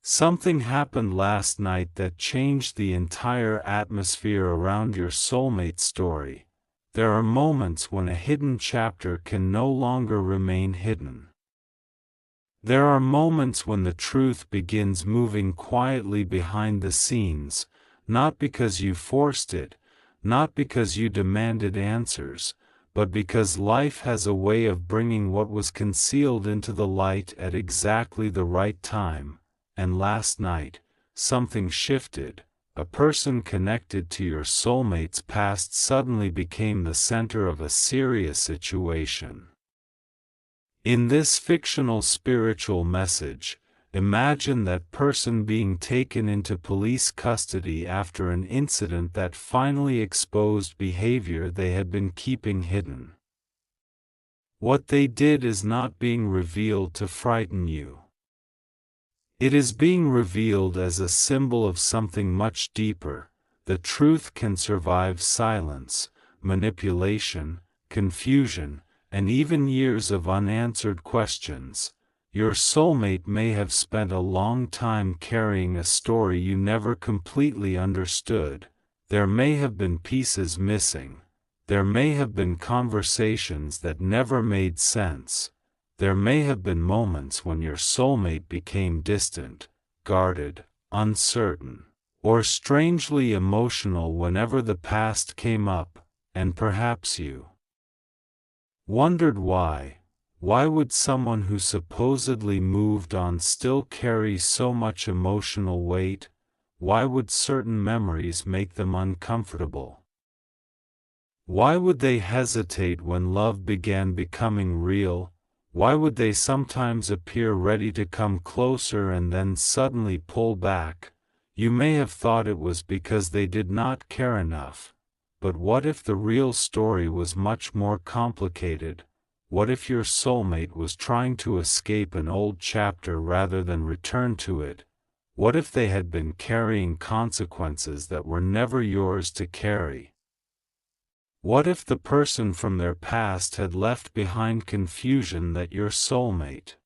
Something happened last night that changed the entire atmosphere around your soulmate story. There are moments when a hidden chapter can no longer remain hidden. There are moments when the truth begins moving quietly behind the scenes, not because you forced it, not because you demanded answers, but because life has a way of bringing what was concealed into the light at exactly the right time. And last night, something shifted. A person connected to your soulmate's past suddenly became the center of a serious situation. In this fictional spiritual message, imagine that person being taken into police custody after an incident that finally exposed behavior they had been keeping hidden. What they did is not being revealed to frighten you. It is being revealed as a symbol of something much deeper. The truth can survive silence, manipulation, confusion, and even years of unanswered questions. Your soulmate may have spent a long time carrying a story you never completely understood. There may have been pieces missing. There may have been conversations that never made sense. There may have been moments when your soulmate became distant, guarded, uncertain, or strangely emotional whenever the past came up, and perhaps you wondered why. Why would someone who supposedly moved on still carry so much emotional weight? Why would certain memories make them uncomfortable? Why would they hesitate when love began becoming real? Why would they sometimes appear ready to come closer and then suddenly pull back? You may have thought it was because they did not care enough. But what if the real story was much more complicated? What if your soulmate was trying to escape an old chapter rather than return to it? What if they had been carrying consequences that were never yours to carry? What if the person from their past had left behind confusion that your soulmate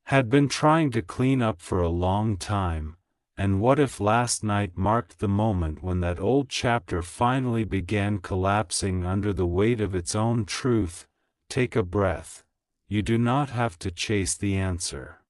had been trying to clean up for a long time? And what if last night marked the moment when that old chapter finally began collapsing under the weight of its own truth? Take a breath. You do not have to chase the answer.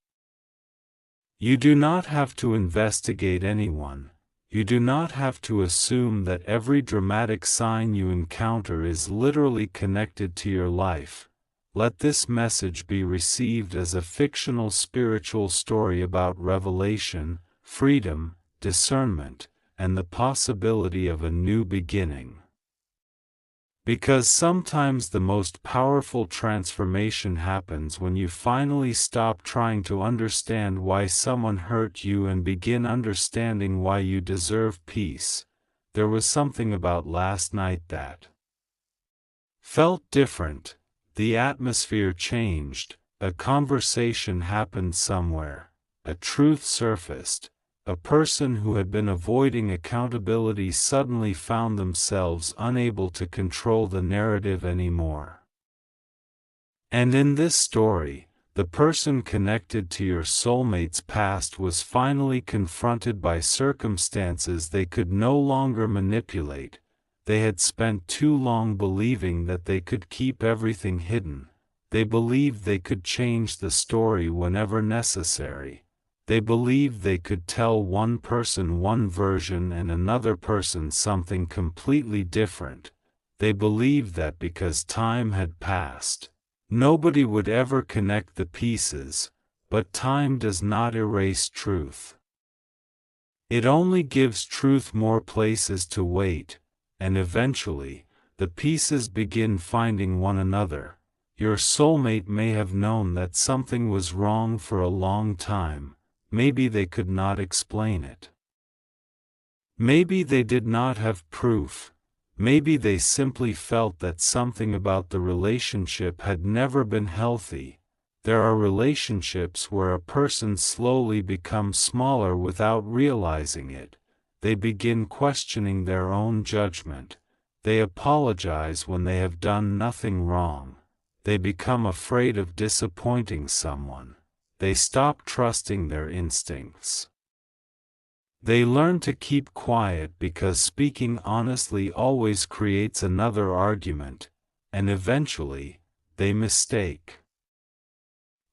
You do not have to investigate anyone. You do not have to assume that every dramatic sign you encounter is literally connected to your life. Let this message be received as a fictional spiritual story about revelation, freedom, discernment, and the possibility of a new beginning. Because sometimes the most powerful transformation happens when you finally stop trying to understand why someone hurt you and begin understanding why you deserve peace. There was something about last night that felt different. The atmosphere changed, a conversation happened somewhere, a truth surfaced. A person who had been avoiding accountability suddenly found themselves unable to control the narrative anymore. And in this story, the person connected to your soulmate's past was finally confronted by circumstances they could no longer manipulate. They had spent too long believing that they could keep everything hidden. They believed they could change the story whenever necessary. They believed they could tell one person one version and another person something completely different. They believed that because time had passed, nobody would ever connect the pieces, but time does not erase truth. It only gives truth more places to wait, and eventually, the pieces begin finding one another. Your soulmate may have known that something was wrong for a long time. Maybe they could not explain it. Maybe they did not have proof. Maybe they simply felt that something about the relationship had never been healthy. There are relationships where a person slowly becomes smaller without realizing it. They begin questioning their own judgment. They apologize when they have done nothing wrong. They become afraid of disappointing someone. they stop trusting their instincts. They learn to keep quiet because speaking honestly always creates another argument, and eventually, they mistake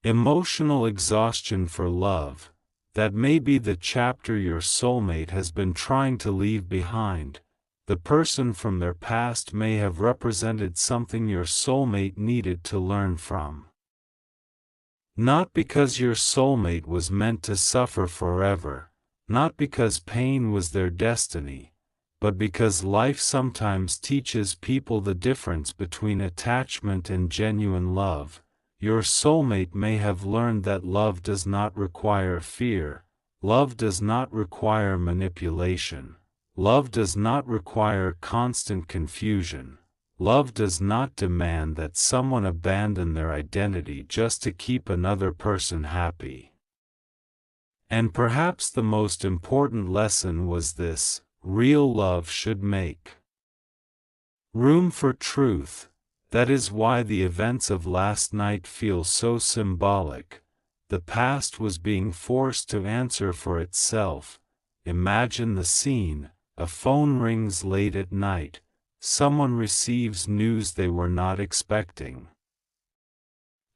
emotional exhaustion for love. That may be the chapter your soulmate has been trying to leave behind. The person from their past may have represented something your soulmate needed to learn from. Not because your soulmate was meant to suffer forever, not because pain was their destiny, but because life sometimes teaches people the difference between attachment and genuine love. Your soulmate may have learned that love does not require fear, love does not require manipulation, love does not require constant confusion, love does not demand that someone abandon their identity just to keep another person happy. And perhaps the most important lesson was this: real love should make room for truth. That is why the events of last night feel so symbolic. The past was being forced to answer for itself. Imagine the scene: a phone rings late at night, someone receives news they were not expecting.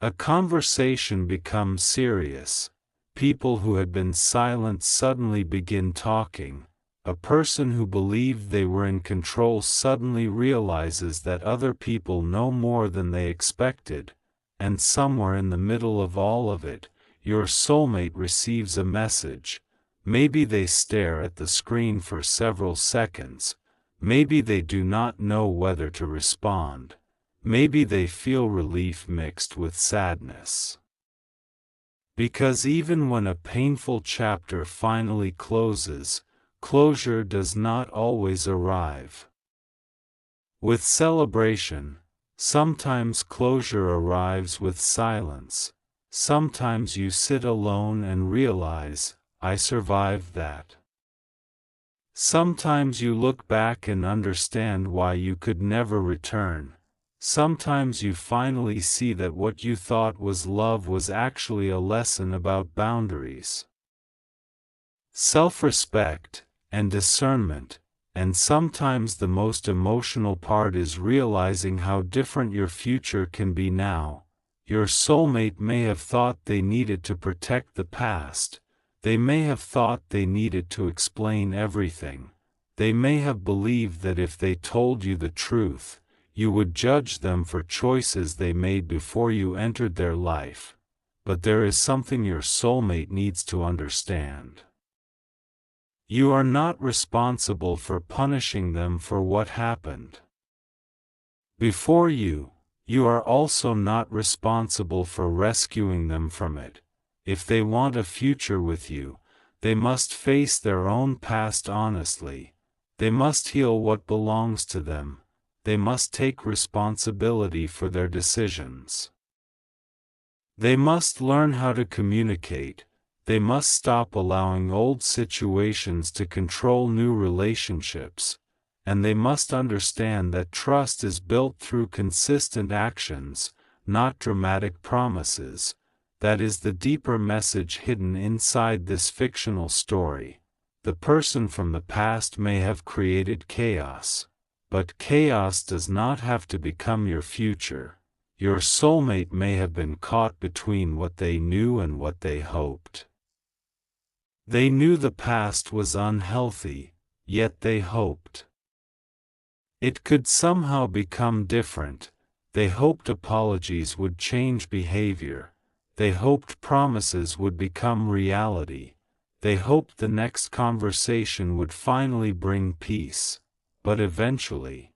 A conversation becomes serious. People who had been silent suddenly begin talking. A person who believed they were in control suddenly realizes that other people know more than they expected, and somewhere in the middle of all of it, your soulmate receives a message. Maybe they stare at the screen for several seconds. Maybe they do not know whether to respond. Maybe they feel relief mixed with sadness. Because even when a painful chapter finally closes, closure does not always arrive with celebration. Sometimes closure arrives with silence. Sometimes you sit alone and realize, I survived that. Sometimes you look back and understand why you could never return. Sometimes you finally see that what you thought was love was actually a lesson about boundaries, self-respect, and discernment. And sometimes the most emotional part is realizing how different your future can be now. Your soulmate may have thought they needed to protect the past. They may have thought they needed to explain everything. They may have believed that if they told you the truth, you would judge them for choices they made before you entered their life. But there is something your soulmate needs to understand. You are not responsible for punishing them for what happened before you. You are also not responsible for rescuing them from it. If they want a future with you, they must face their own past honestly. They must heal what belongs to them. They must take responsibility for their decisions. They must learn how to communicate. They must stop allowing old situations to control new relationships. And they must understand that trust is built through consistent actions, not dramatic promises. That is the deeper message hidden inside this fictional story. The person from the past may have created chaos, but chaos does not have to become your future. Your soulmate may have been caught between what they knew and what they hoped. They knew the past was unhealthy, yet they hoped it could somehow become different. They hoped apologies would change behavior. They hoped promises would become reality. They hoped the next conversation would finally bring peace. But eventually,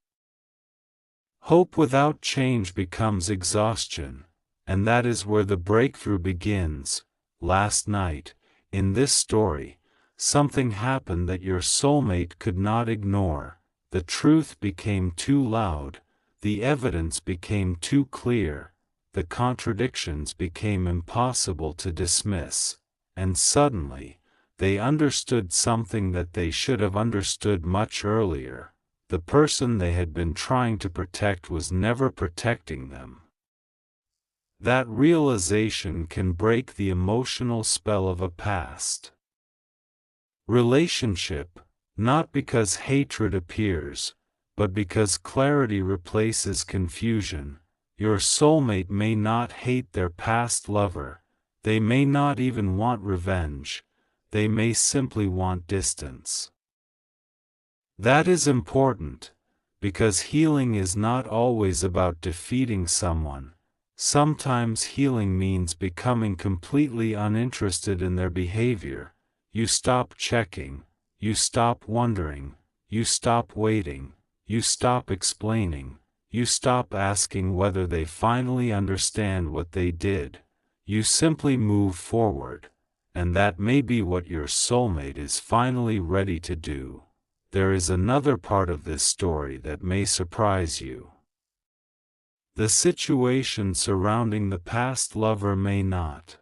hope without change becomes exhaustion, and that is where the breakthrough begins. Last night, in this story, something happened that your soulmate could not ignore. The truth became too loud, the evidence became too clear, the contradictions became impossible to dismiss, and suddenly, they understood something that they should have understood much earlier. The person they had been trying to protect was never protecting them. That realization can break the emotional spell of a past relationship, not because hatred appears, but because clarity replaces confusion. Your soulmate may not hate their past lover, they may not even want revenge, they may simply want distance. That is important, because healing is not always about defeating someone. Sometimes healing means becoming completely uninterested in their behavior. You stop checking, you stop wondering, you stop waiting, you stop explaining, you stop asking whether they finally understand what they did. You simply move forward, and that may be what your soulmate is finally ready to do. There is another part of this story that may surprise you. The situation surrounding the past lover may not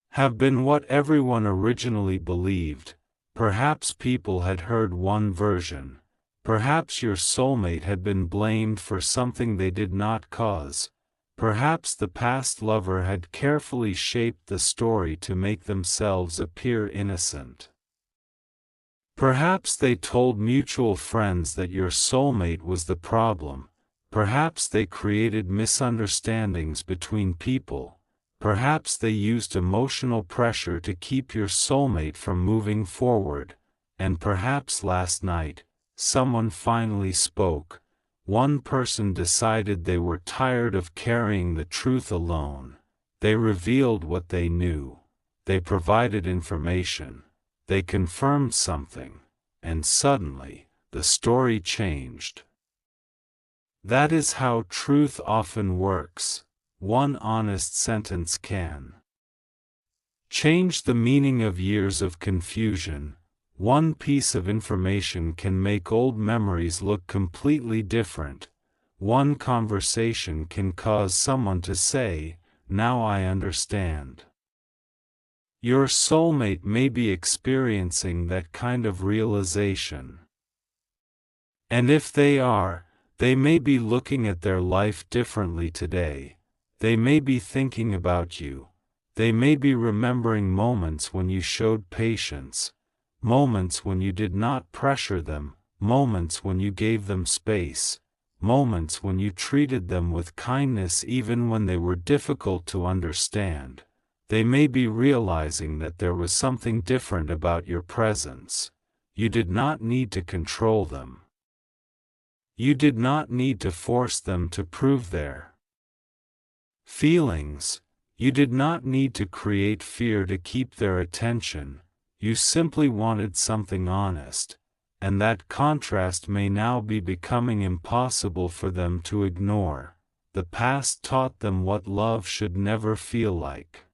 have been what everyone originally believed. Perhaps people had heard one version. Perhaps your soulmate had been blamed for something they did not cause. Perhaps the past lover had carefully shaped the story to make themselves appear innocent. Perhaps they told mutual friends that your soulmate was the problem. Perhaps they created misunderstandings between people. Perhaps they used emotional pressure to keep your soulmate from moving forward. And perhaps last night, someone finally spoke. One person decided they were tired of carrying the truth alone. They revealed what they knew. They provided information. They confirmed something. And suddenly, the story changed. That is how truth often works. One honest sentence can change the meaning of years of confusion. One piece of information can make old memories look completely different. One conversation can cause someone to say, "Now I understand." Your soulmate may be experiencing that kind of realization. And if they are, they may be looking at their life differently today. They may be thinking about you. They may be remembering moments when you showed patience, moments when you did not pressure them, moments when you gave them space, moments when you treated them with kindness even when they were difficult to understand. They may be realizing that there was something different about your presence. You did not need to control them. You did not need to force them to prove their feelings. You did not need to create fear to keep their attention. You simply wanted something honest, and that contrast may now be becoming impossible for them to ignore. The past taught them what love should never feel like.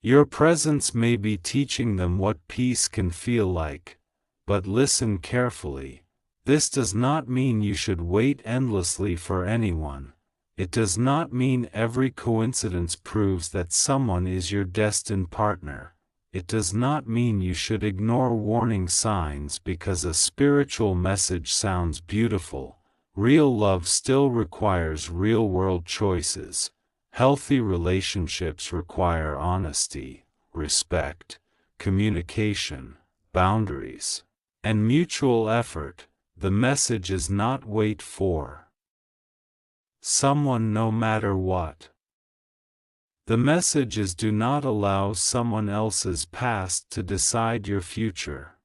Your presence may be teaching them what peace can feel like, but listen carefully. This does not mean you should wait endlessly for anyone. It does not mean every coincidence proves that someone is your destined partner. It does not mean you should ignore warning signs because a spiritual message sounds beautiful. Real love still requires real-world choices. Healthy relationships require honesty, respect, communication, boundaries, and mutual effort. The message is not wait for someone no matter what. The message is do not allow someone else's past to decide your future.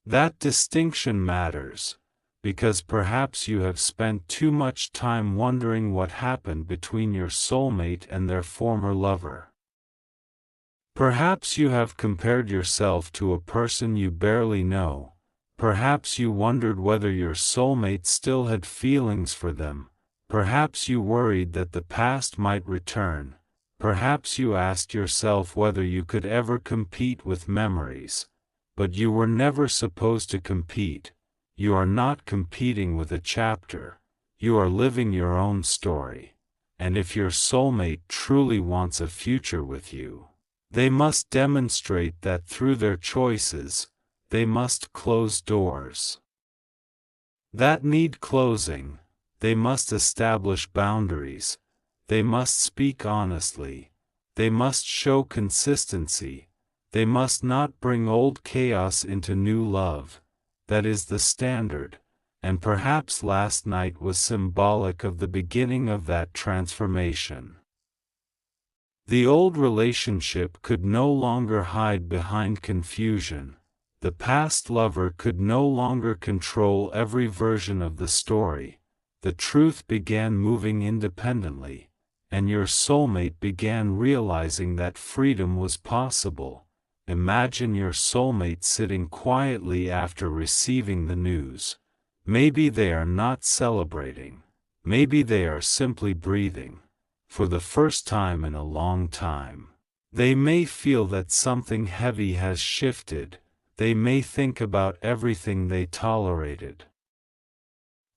That distinction matters, because perhaps you have spent too much time wondering what happened between your soulmate and their former lover. Perhaps you have compared yourself to a person you barely know. Perhaps you wondered whether your soulmate still had feelings for them. Perhaps you worried that the past might return. Perhaps you asked yourself whether you could ever compete with memories. But you were never supposed to compete. You are not competing with a chapter. You are living your own story. And if your soulmate truly wants a future with you, they must demonstrate that through their choices. They must close doors that need closing. They must establish boundaries They must speak honestly. They must show consistency. They must not bring old chaos into new love. That is the standard, and perhaps last night was symbolic of the beginning of that transformation. The old relationship could no longer hide behind confusion. The past lover could no longer control every version of the story. The truth began moving independently, and your soulmate began realizing that freedom was possible. Imagine your soulmate sitting quietly after receiving the news. Maybe they are not celebrating. Maybe they are simply breathing. For the first time in a long time. They may feel that something heavy has shifted. They may think about everything they tolerated.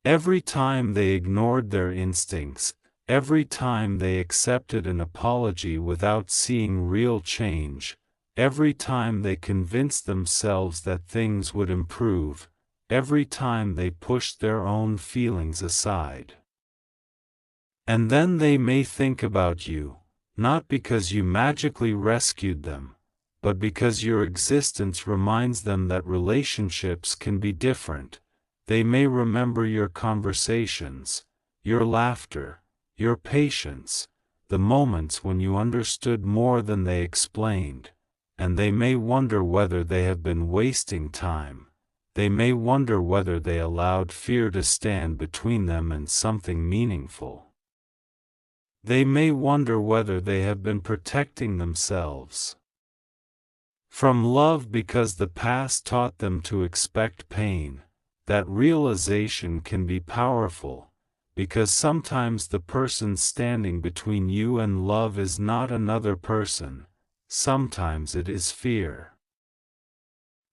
Every time they ignored their instincts, every time they accepted an apology without seeing real change, every time they convinced themselves that things would improve, every time they pushed their own feelings aside. And then they may think about you, not because you magically rescued them, but because your existence reminds them that relationships can be different. They may remember your conversations, your laughter, your patience, the moments when you understood more than they explained, and they may wonder whether they have been wasting time. They may wonder whether they allowed fear to stand between them and something meaningful. They may wonder whether they have been protecting themselves from love because the past taught them to expect pain. That realization can be powerful, because sometimes the person standing between you and love is not another person. Sometimes it is fear.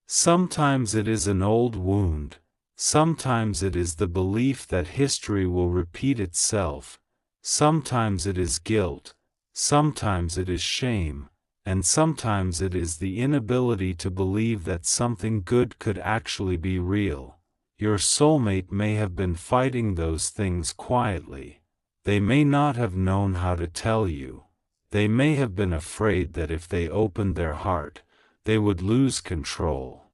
Sometimes it is an old wound. Sometimes it is the belief that history will repeat itself. Sometimes it is guilt, sometimes it is shame, and sometimes it is the inability to believe that something good could actually be real. Your soulmate may have been fighting those things quietly. They may not have known how to tell you. They may have been afraid that if they opened their heart, they would lose control.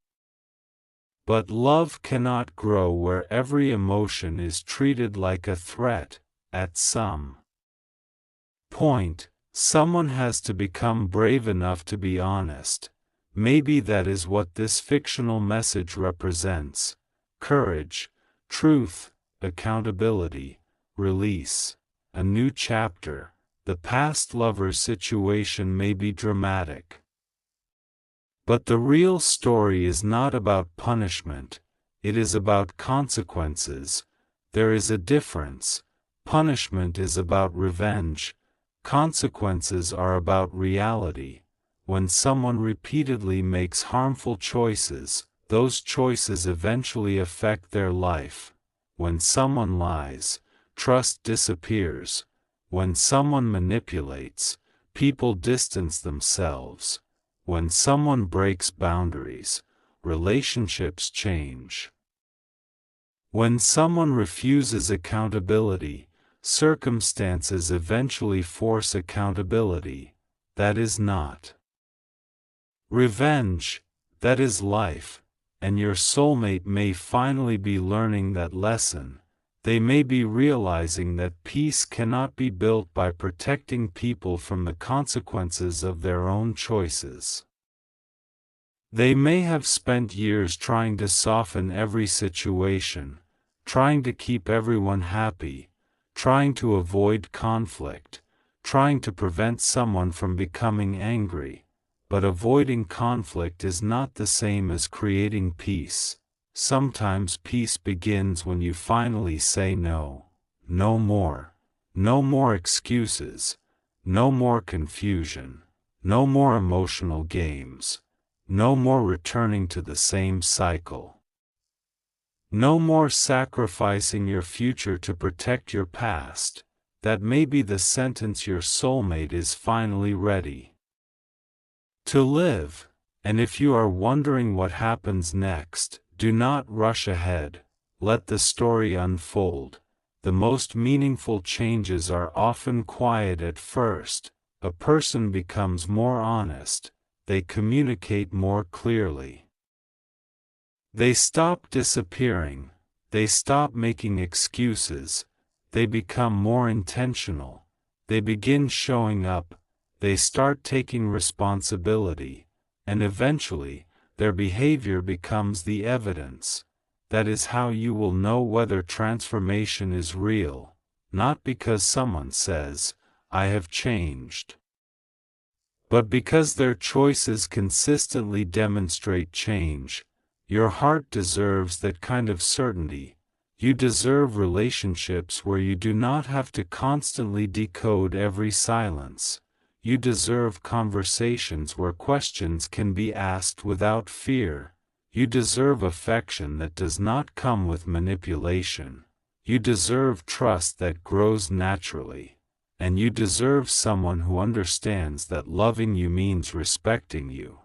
But love cannot grow where every emotion is treated like a threat. At some point, someone has to become brave enough to be honest. Maybe that is what this fictional message represents: courage, truth, accountability, release, a new chapter. The past lover's situation may be dramatic, but the real story is not about punishment, it is about consequences. There is a difference. Punishment is about revenge. Consequences are about reality. When someone repeatedly makes harmful choices, those choices eventually affect their life. When someone lies, trust disappears. When someone manipulates, people distance themselves. When someone breaks boundaries, relationships change. When someone refuses accountability, circumstances eventually force accountability. That is not revenge, that is life, and your soulmate may finally be learning that lesson. They may be realizing that peace cannot be built by protecting people from the consequences of their own choices. They may have spent years trying to soften every situation, trying to keep everyone happy, trying to avoid conflict, trying to prevent someone from becoming angry. But avoiding conflict is not the same as creating peace. Sometimes peace begins when you finally say no. No more. No more excuses. No more confusion. No more emotional games. No more returning to the same cycle. No more sacrificing your future to protect your past. That may be the sentence your soulmate is finally ready to live. And if you are wondering what happens next, do not rush ahead. Let the story unfold. The most meaningful changes are often quiet at first. A person becomes more honest, they communicate more clearly. They stop disappearing, they stop making excuses, they become more intentional, they begin showing up, they start taking responsibility, and eventually, their behavior becomes the evidence. That is how you will know whether transformation is real, not because someone says, "I have changed," but because their choices consistently demonstrate change. Your heart deserves that kind of certainty. You deserve relationships where you do not have to constantly decode every silence. You deserve conversations where questions can be asked without fear. You deserve affection that does not come with manipulation. You deserve trust that grows naturally. And you deserve someone who understands that loving you means respecting you.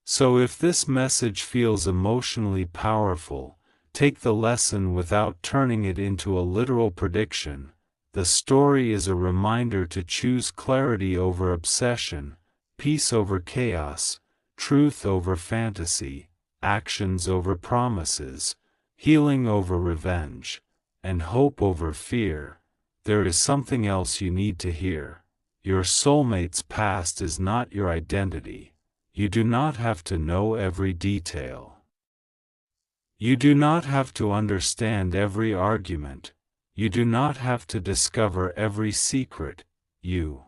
So if this message feels emotionally powerful, take the lesson without turning it into a literal prediction. The story is a reminder to choose clarity over obsession, peace over chaos, truth over fantasy, actions over promises, healing over revenge, and hope over fear. There is something else you need to hear. Your soulmate's past is not your identity. You do not have to know every detail. You do not have to understand every argument. You do not have to discover every secret. You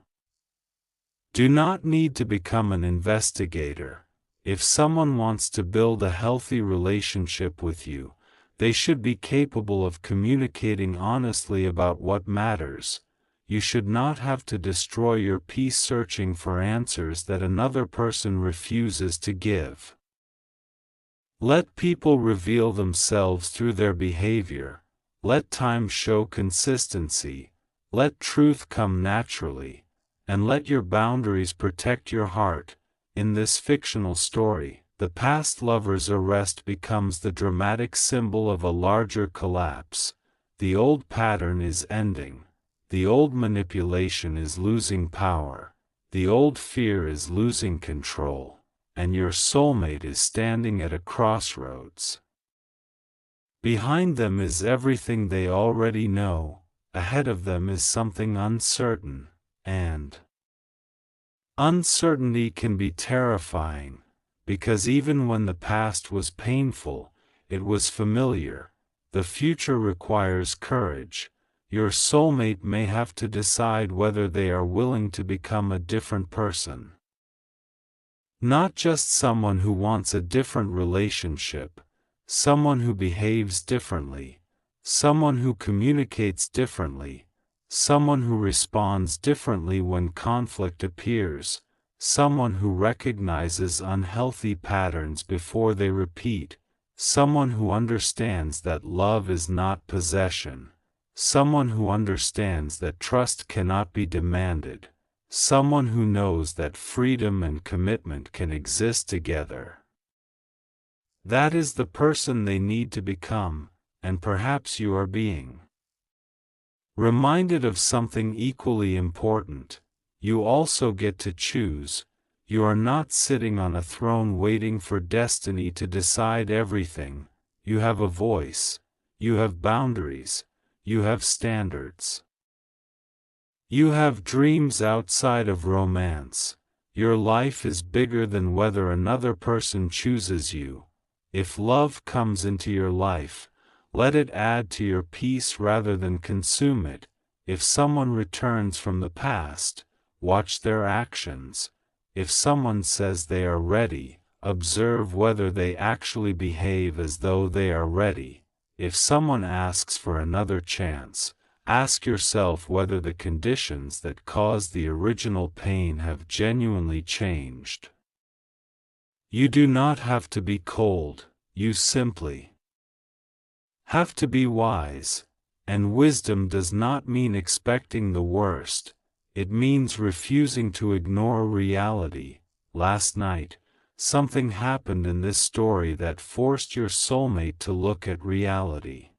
do not need to become an investigator. If someone wants to build a healthy relationship with you, they should be capable of communicating honestly about what matters. You should not have to destroy your peace searching for answers that another person refuses to give. Let people reveal themselves through their behavior. Let time show consistency. Let truth come naturally. And let your boundaries protect your heart. In this fictional story, the past lover's arrest becomes the dramatic symbol of a larger collapse. The old pattern is ending. The old manipulation is losing power. The old fear is losing control. And your soulmate is standing at a crossroads. Behind them is everything they already know. Ahead of them is something uncertain, and uncertainty can be terrifying, because even when the past was painful, it was familiar. The future requires courage. Your soulmate may have to decide whether they are willing to become a different person. Not just someone who wants a different relationship, someone who behaves differently, someone who communicates differently, someone who responds differently when conflict appears, someone who recognizes unhealthy patterns before they repeat, someone who understands that love is not possession. Someone who understands that trust cannot be demanded. Someone who knows that freedom and commitment can exist together. That is the person they need to become, and perhaps you are being reminded of something equally important. You also get to choose. You are not sitting on a throne waiting for destiny to decide everything. You have a voice. You have boundaries. You have standards. You have dreams outside of romance. Your life is bigger than whether another person chooses you. If love comes into your life, let it add to your peace rather than consume it. If someone returns from the past, watch their actions. If someone says they are ready, observe whether they actually behave as though they are ready. If someone asks for another chance, ask yourself whether the conditions that caused the original pain have genuinely changed. You do not have to be cold, you simply have to be wise. And wisdom does not mean expecting the worst, it means refusing to ignore reality. Last night, something happened in this story that forced your soulmate to look at reality.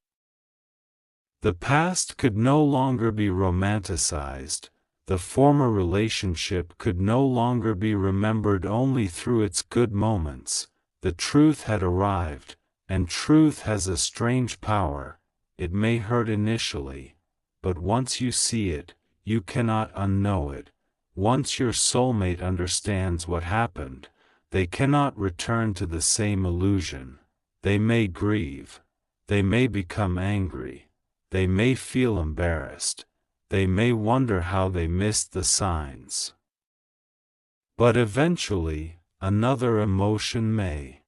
The past could no longer be romanticized, the former relationship could no longer be remembered only through its good moments. The truth had arrived, and truth has a strange power. It may hurt initially, but once you see it, you cannot unknow it. Once your soulmate understands what happened, they cannot return to the same illusion. They may grieve. They may become angry. They may feel embarrassed. They may wonder how they missed the signs. But eventually, another emotion may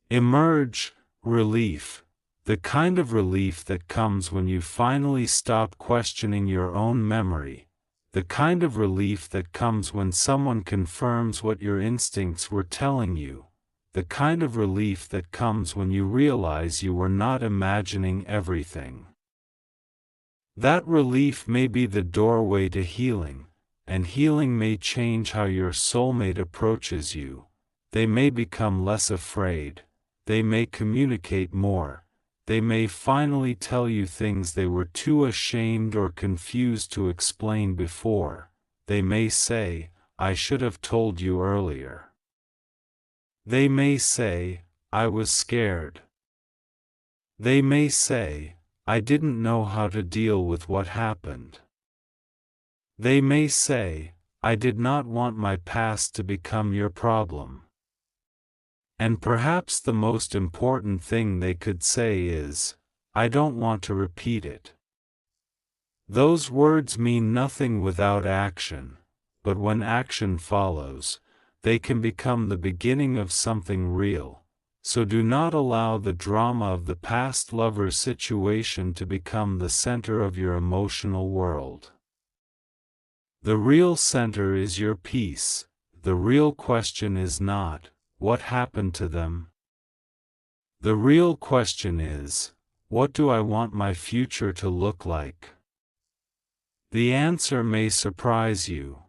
emerge: relief. The kind of relief that comes when you finally stop questioning your own memory. The kind of relief that comes when someone confirms what your instincts were telling you. The kind of relief that comes when you realize you were not imagining everything. That relief may be the doorway to healing, and healing may change how your soulmate approaches you. They may become less afraid. They may communicate more. They may finally tell you things they were too ashamed or confused to explain before. They may say, "I should have told you earlier." They may say, "I was scared." They may say, "I didn't know how to deal with what happened." They may say, "I did not want my past to become your problem." And perhaps the most important thing they could say is, "I don't want to repeat it." Those words mean nothing without action, but when action follows, they can become the beginning of something real. So do not allow the drama of the past lover's situation to become the center of your emotional world. The real center is your peace. The real question is not, what happened to them? The real question is, what do I want my future to look like? The answer may surprise you.